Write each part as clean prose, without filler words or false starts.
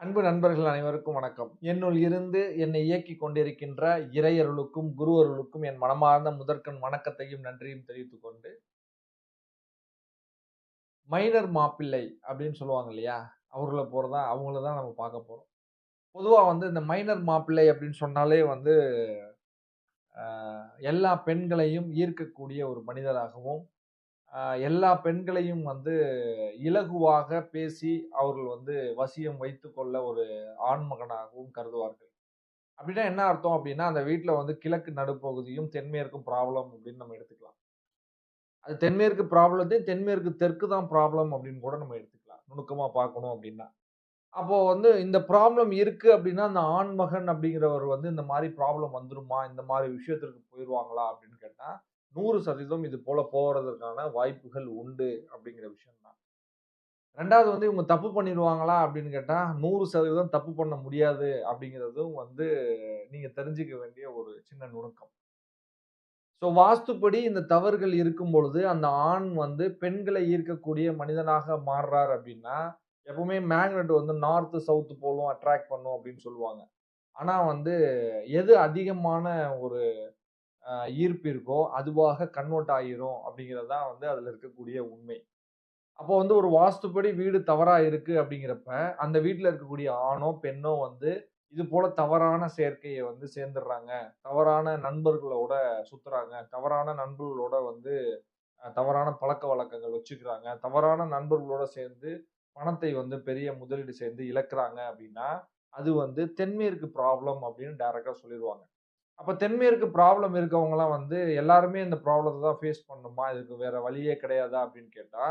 அன்பு நண்பர்கள் அனைவருக்கும் வணக்கம். என்னுள் இருந்து என்னை இயக்கிக் கொண்டிருக்கின்ற இறையருளுக்கும், குரு அருளுக்கும் என் மனமார்ந்த முதற்கண் வணக்கத்தையும், நன்றியும் தெரிவித்துக் கொண்டு, மைனர் மாப்பிள்ளை அப்படின்னு சொல்லுவாங்க இல்லையா? அவங்கள தான் நம்ம பார்க்க போறோம். பொதுவா வந்து இந்த மைனர் மாப்பிள்ளை அப்படின்னு சொன்னாலே வந்து, அ எல்லா பெண்களையும் ஈர்க்கக்கூடிய ஒரு மனிதராகவும், அ எல்லா பெண்களையும் வந்து இலகுவாக பேசி அவர்கள் வந்து வசியம் வைத்துக்கொள்ள ஒரு ஆண்மகனாகவும் கருதுவார்கள். அப்படின்னா என்ன அர்த்தம் அப்படின்னா, அந்த வீட்ல வந்து கிழக்கு நடுப்பகுதியும், தென்மேற்கும் ப்ராப்ளம் அப்படின்னு நம்ம எடுத்துக்கலாம். அது தென்மேற்கு ப்ராப்ளத்தையும் தென்மேற்கு தெற்கு தான் ப்ராப்ளம் அப்படின்னு கூட நம்ம எடுத்துக்கலாம். நுணுக்கமா பார்க்கணும் அப்படின்னா. அப்போ வந்து இந்த ப்ராப்ளம் இருக்கு அப்படின்னா, அந்த ஆண்மகன் அப்படிங்கிறவர் வந்து இந்த மாரி ப்ராப்ளம் வந்துருமா? இந்த மாரி விஷயத்திற்கு போயிருவாங்களா? அப்படின்னு கேட்டா, 100% இது போல போறதற்கான வாய்ப்புகள் உண்டு அப்படிங்கிற விஷயம் தான். 2வது வந்து இவங்க தப்பு பண்ணிருவாங்களா? அப்படின்னு கேட்டா, 100% தப்பு பண்ண முடியாது அப்படிங்கிறதும் வந்து நீங்க தெரிஞ்சுக்க வேண்டிய ஒரு சின்ன நுணுக்கம். வாஸ்துப்படி இந்த தவறுகள் இருக்கும் பொழுது, அந்த ஆண் வந்து பெண்களை ஈர்க்கக்கூடிய மனிதனாக மாறுறார் அப்படின்னா, எப்பவுமே மேக்னெட் வந்து நார்த், சவுத் போலும் அட்ராக்ட் பண்ணும் அப்படின்னு சொல்லுவாங்க. ஆனா வந்து எது அதிகமான ஒரு அ ஈர்ப்பு இருக்கோ, அதுவாக கன்வெர்ட் ஆகிரும் அப்படிங்கிறது தான் வந்து அதுல இருக்கக்கூடிய உண்மை. அப்போ வந்து ஒரு வாஸ்துப்படி வீடு தவறா இருக்கு அப்படிங்கிறப்ப, அந்த வீட்ல இருக்கக்கூடிய ஆணோ, பெண்ணோ வந்து இது போல தவறான சேர்க்கைய வந்து சேர்ந்துடுறாங்க. தவறான நண்பர்களோட சுத்துறாங்க. தவறான நண்பர்களோட வந்து தவறான பழக்கவழக்கங்கள் வச்சுக்கிறாங்க. தவறான நண்பர்களோட சேர்ந்து பணத்தை வந்து பெரிய முதலீடு செய்து இழக்கிறாங்க அப்படின்னா, அது வந்து தென்மேற்கு ப்ராப்ளம் அப்படின்னு டைரக்ட்டா சொல்லிருவாங்க. அப்ப தென்மேற்கு ப்ராப்ளம் இருக்கவங்கலாம் வந்து எல்லாருமே இந்த ப்ராப்ளத்த தான் ஃபேஸ் பண்ணணுமா? இதுக்கு வேற வழியே கிடையாதா? அப்படின்னு கேட்டா,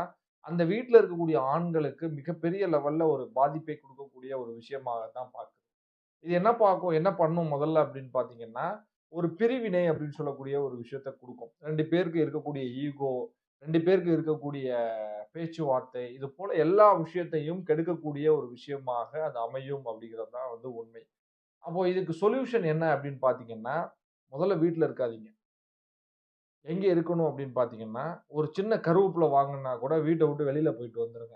அந்த வீட்ல இருக்கக்கூடிய ஆண்களுக்கு மிகப்பெரிய லெவல்ல ஒரு பாதிப்பை குடுக்கக்கூடிய ஒரு விஷயமாக தான் பார்க்குது. இது என்ன பண்ணும் முதல்ல அப்படின்னு பார்த்தீங்கன்னா, ஒரு பிரிவினை அப்படின்னு சொல்லக்கூடிய ஒரு விஷயத்த குடுக்கும். 2 பேருக்கு இருக்கக்கூடிய ஈகோ, 2 பேருக்கு இருக்கக்கூடிய பேச்சுவார்த்தை, இது போல எல்லா விஷயத்தையும் கெடுக்கக்கூடிய ஒரு விஷயமாக அது அமையும் அப்படிங்கிறது தான் வந்து உண்மை. அப்போ இதுக்கு சொல்யூஷன் என்ன அப்படின்னு பார்த்தீங்கன்னா, முதல்ல வீட்ல இருக்காதீங்க. எங்க இருக்கணும் அப்படின்னு பார்த்தீங்கன்னா, ஒரு சின்ன கருவேப்பில வாங்கணும்னா கூட வீட்ட விட்டு வெளியில போயிட்டு வந்துருங்க.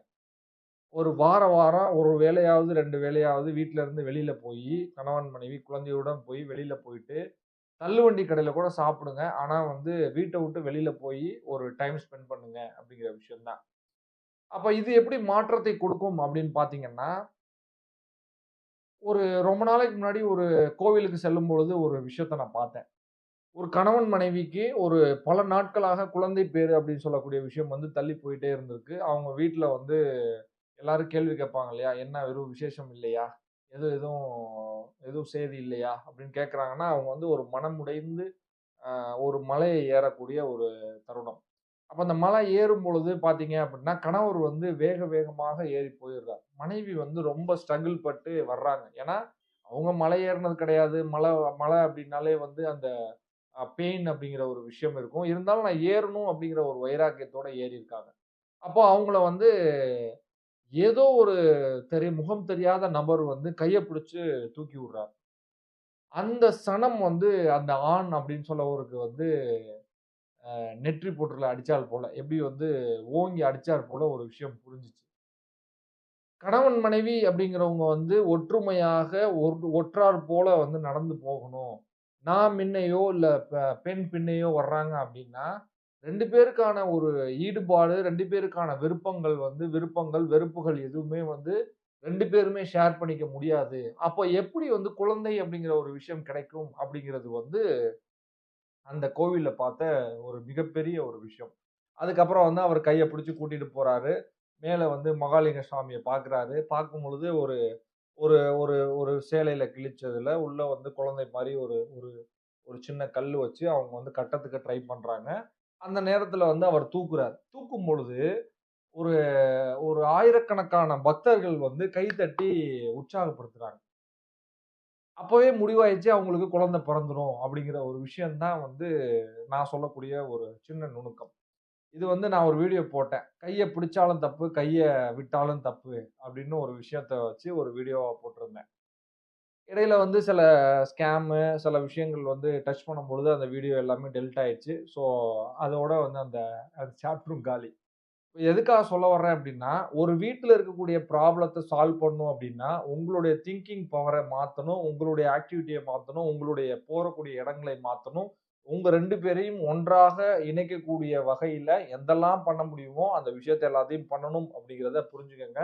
ஒரு வாரம் ஒரு வேளையாவது, 2 வேளையாவது வீட்ல இருந்து வெளியில போயி, கணவன், மனைவி, குழந்தையுடன் போய் வெளியில போயிட்டு, தள்ளுவண்டி கடையில கூட சாப்பிடுங்க. ஆனா வந்து வீட்ட விட்டு வெளியில போயி ஒரு டைம் ஸ்பெண்ட் பண்ணுங்க அப்படிங்கிற விஷயம் தான். அப்ப இது எப்படி மாற்றத்தை கொடுக்கும் அப்படின்னு பார்த்தீங்கன்னா, ஒரு ரொம்ப நாளைக்கு முன்னாடி ஒரு கோவிலுக்கு செல்லும்பொழுது ஒரு விஷயத்த நான் பார்த்தேன். ஒரு கணவன் மனைவிக்கு ஒரு பல நாட்களாக குழந்தை பேறு அப்படின்னு சொல்லக்கூடிய விஷயம் வந்து தள்ளி போயிட்டே இருந்திருக்கு. அவங்க வீட்ல வந்து எல்லாரும் கேள்வி கேட்பாங்க இல்லையா? "என்ன வெறும் விசேஷம் இல்லையா? எதுவும் எதுவும் செய்தி இல்லையா?" அப்படின்னு கேட்கறாங்கன்னா, அவங்க வந்து ஒரு மனம் உடைந்து ஒரு மலையை ஏறக்கூடிய ஒரு தருணம். அப்ப அந்த மலை ஏறும் பொழுது பார்த்தீங்க அப்படின்னா, கணவர் வந்து வேக வேகமாக ஏறி போயிடுறார். மனைவி வந்து ரொம்ப ஸ்ட்ரகிள் பட்டு வர்றாங்க. ஏன்னா, அவங்க மலை ஏறுனது கிடையாது. மலை அப்படின்னாலே வந்து அந்த பெயின் அப்படிங்கிற ஒரு விஷயம் இருக்கும். இருந்தாலும் நான் ஏறணும் அப்படிங்கிற ஒரு வைராக்கியத்தோட ஏறியிருக்காங்க. அப்போ அவங்கள வந்து ஏதோ ஒரு முகம் தெரியாத நபர் வந்து கைய பிடிச்சு தூக்கி விடுறார். அந்த சனம் வந்து அந்த ஆண் அப்படின்னு சொல்லவருக்கு வந்து நெற்றி பொட்டுல அடிச்சால் போல, எப்படி வந்து ஓங்கி அடிச்சார் போல ஒரு விஷயம் புரிஞ்சுச்சு. கணவன், மனைவி அப்படிங்கிறவங்க வந்து ஒற்றுமையாக ஒற்றார் போல வந்து நடந்து போகணும். நான் முன்னையோ, இல்ல பெண் பின்னையோ வர்றாங்க அப்படின்னா, 2 பேருக்கான ஒரு ஈடுபாடு, 2 பேருக்கான விருப்பங்கள், வெறுப்புகள் எதுவுமே வந்து 2 பேருமே ஷேர் பண்ணிக்க முடியாது. அப்ப எப்படி வந்து குழந்தை அப்படிங்கிற ஒரு விஷயம் கிடைக்கும்? அப்படிங்கிறது வந்து அந்த கோவில்ல பார்த்த ஒரு மிகப்பெரிய ஒரு விஷயம். அதுக்கப்புறம் வந்து அவர் கைய பிடிச்சு கூட்டிட்டு போறாரு. மேல வந்து மகாலிங்க சுவாமிய பார்க்குறாரு. பார்க்கும்பொழுது ஒரு ஒரு ஒரு ஒரு சேலையில கிழிச்சதுல உள்ள வந்து குழந்தை மாரி ஒரு ஒரு ஒரு சின்ன கல்லு வச்சு அவங்க வந்து கட்டத்துக்கு ட்ரை பண்றாங்க. அந்த நேரத்துல வந்து அவர் தூக்குறார். தூக்கும் பொழுது ஒரு ஒரு ஆயிரக்கணக்கான பக்தர்கள் வந்து கைத்தட்டி உற்சாகப்படுத்துறாங்க. அப்பவே முடிவாயிருச்சு அவங்களுக்கு குழந்தை பொறந்துரும் அப்படிங்கிற ஒரு விஷயம் தான் வந்து நான் சொல்லக்கூடிய ஒரு சின்ன நுணுக்கம். இது வந்து நான் ஒரு வீடியோ போட்டேன். கைய பிடிச்சாலும் தப்பு, கைய விட்டாலும் தப்பு அப்படின்னு ஒரு விஷயத்த வச்சு ஒரு வீடியோவா போட்டிருந்தேன். இடையில வந்து சில சில விஷயங்கள் வந்து டச் பண்ணும்பொழுது அந்த வீடியோ எல்லாமே டெலீட் ஆயிருச்சு. அதோட வந்து அந்த அந்த சாப்டரும் காலி. எதுக்காக சொல்ல வர்றேன் அப்டின்னா, ஒரு வீட்ல இருக்கக்கூடிய ப்ராப்ளத்த சால்வ் பண்ணணும் அப்டின்னா, உங்களுடைய திங்கிங் பவர மாத்தணும். உங்களுடைய ஆக்டிவிட்டிய மாத்தணும். உங்களுடைய போறக்கூடிய இடங்களை மாத்தணும். உங்க 2 பேரையும் ஒன்றாக இணைக்கக்கூடிய வகையில எதெல்லாம் பண்ண முடியுமோ, அந்த விஷயத்த எல்லாத்தையும் பண்ணணும் அப்டிங்கிறத புரிஞ்சுக்கங்க.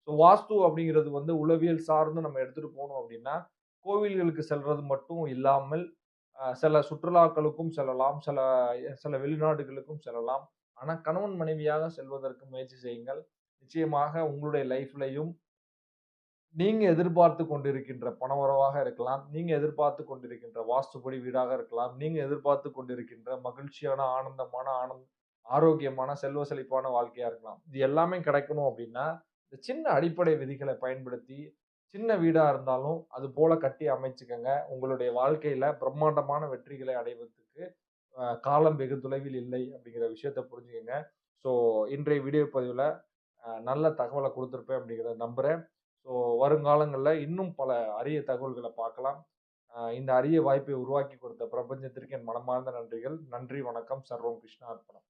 ஸோ வாஸ்து அப்டிங்கிறது வந்து உளவியல் சார்ந்து நம்ம எடுத்துட்டு போனோம் அப்டின்னா, கோவில்களுக்கு செல்றது மட்டும் இல்லாமல், சில சுற்றுலாக்களுக்கும் செல்லலாம். சில சில வெளிநாடுகளுக்கும் செல்லலாம். ஆனா, கணவன் மனைவியாக செல்வதற்கு முயற்சி செய்யுங்கள். நிச்சயமாக உங்களுடைய லைஃப்லயும் நீங்க எதிர்பார்த்து கொண்டிருக்கின்ற பணவரவாக இருக்கலாம். நீங்க எதிர்பார்த்து கொண்டிருக்கின்ற வாஸ்துபடி வீடாக இருக்கலாம். நீங்க எதிர்பார்த்து கொண்டிருக்கின்ற மகிழ்ச்சியான, ஆனந்தமான, ஆரோக்கியமான, செல்வ செழிப்பான வாழ்க்கையா இருக்கலாம். இது எல்லாமே கிடைக்கணும் அப்டின்னா, இந்த சின்ன அடிப்படை விதிகள பயன்படுத்தி, சின்ன வீடா இருந்தாலும் அது போல கட்டி அமைச்சுக்கங்க. உங்களுடைய வாழ்க்கையில பிரம்மாண்டமான வெற்றிகளை அடைவதற்கு காலம் வெகு தொலைவில் இல்லை அப்படிங்கிற விஷயத்த புரிஞ்சுக்கங்க. ஸோ இன்றைய வீடியோ பதிவுல நல்ல தகவல குடுத்திருப்பேன் அப்படிங்கிறத நம்புறேன். ஸோ வருங்காலங்கள்ல இன்னும் பல அரிய தகவல்கள பார்க்கலாம். இந்த அரிய வாய்ப்பை உருவாக்கி கொடுத்த பிரபஞ்சத்திற்கு என் மனமார்ந்த நன்றிகள். நன்றி, வணக்கம். சர்வம் கிருஷ்ணார்ப்பணம்.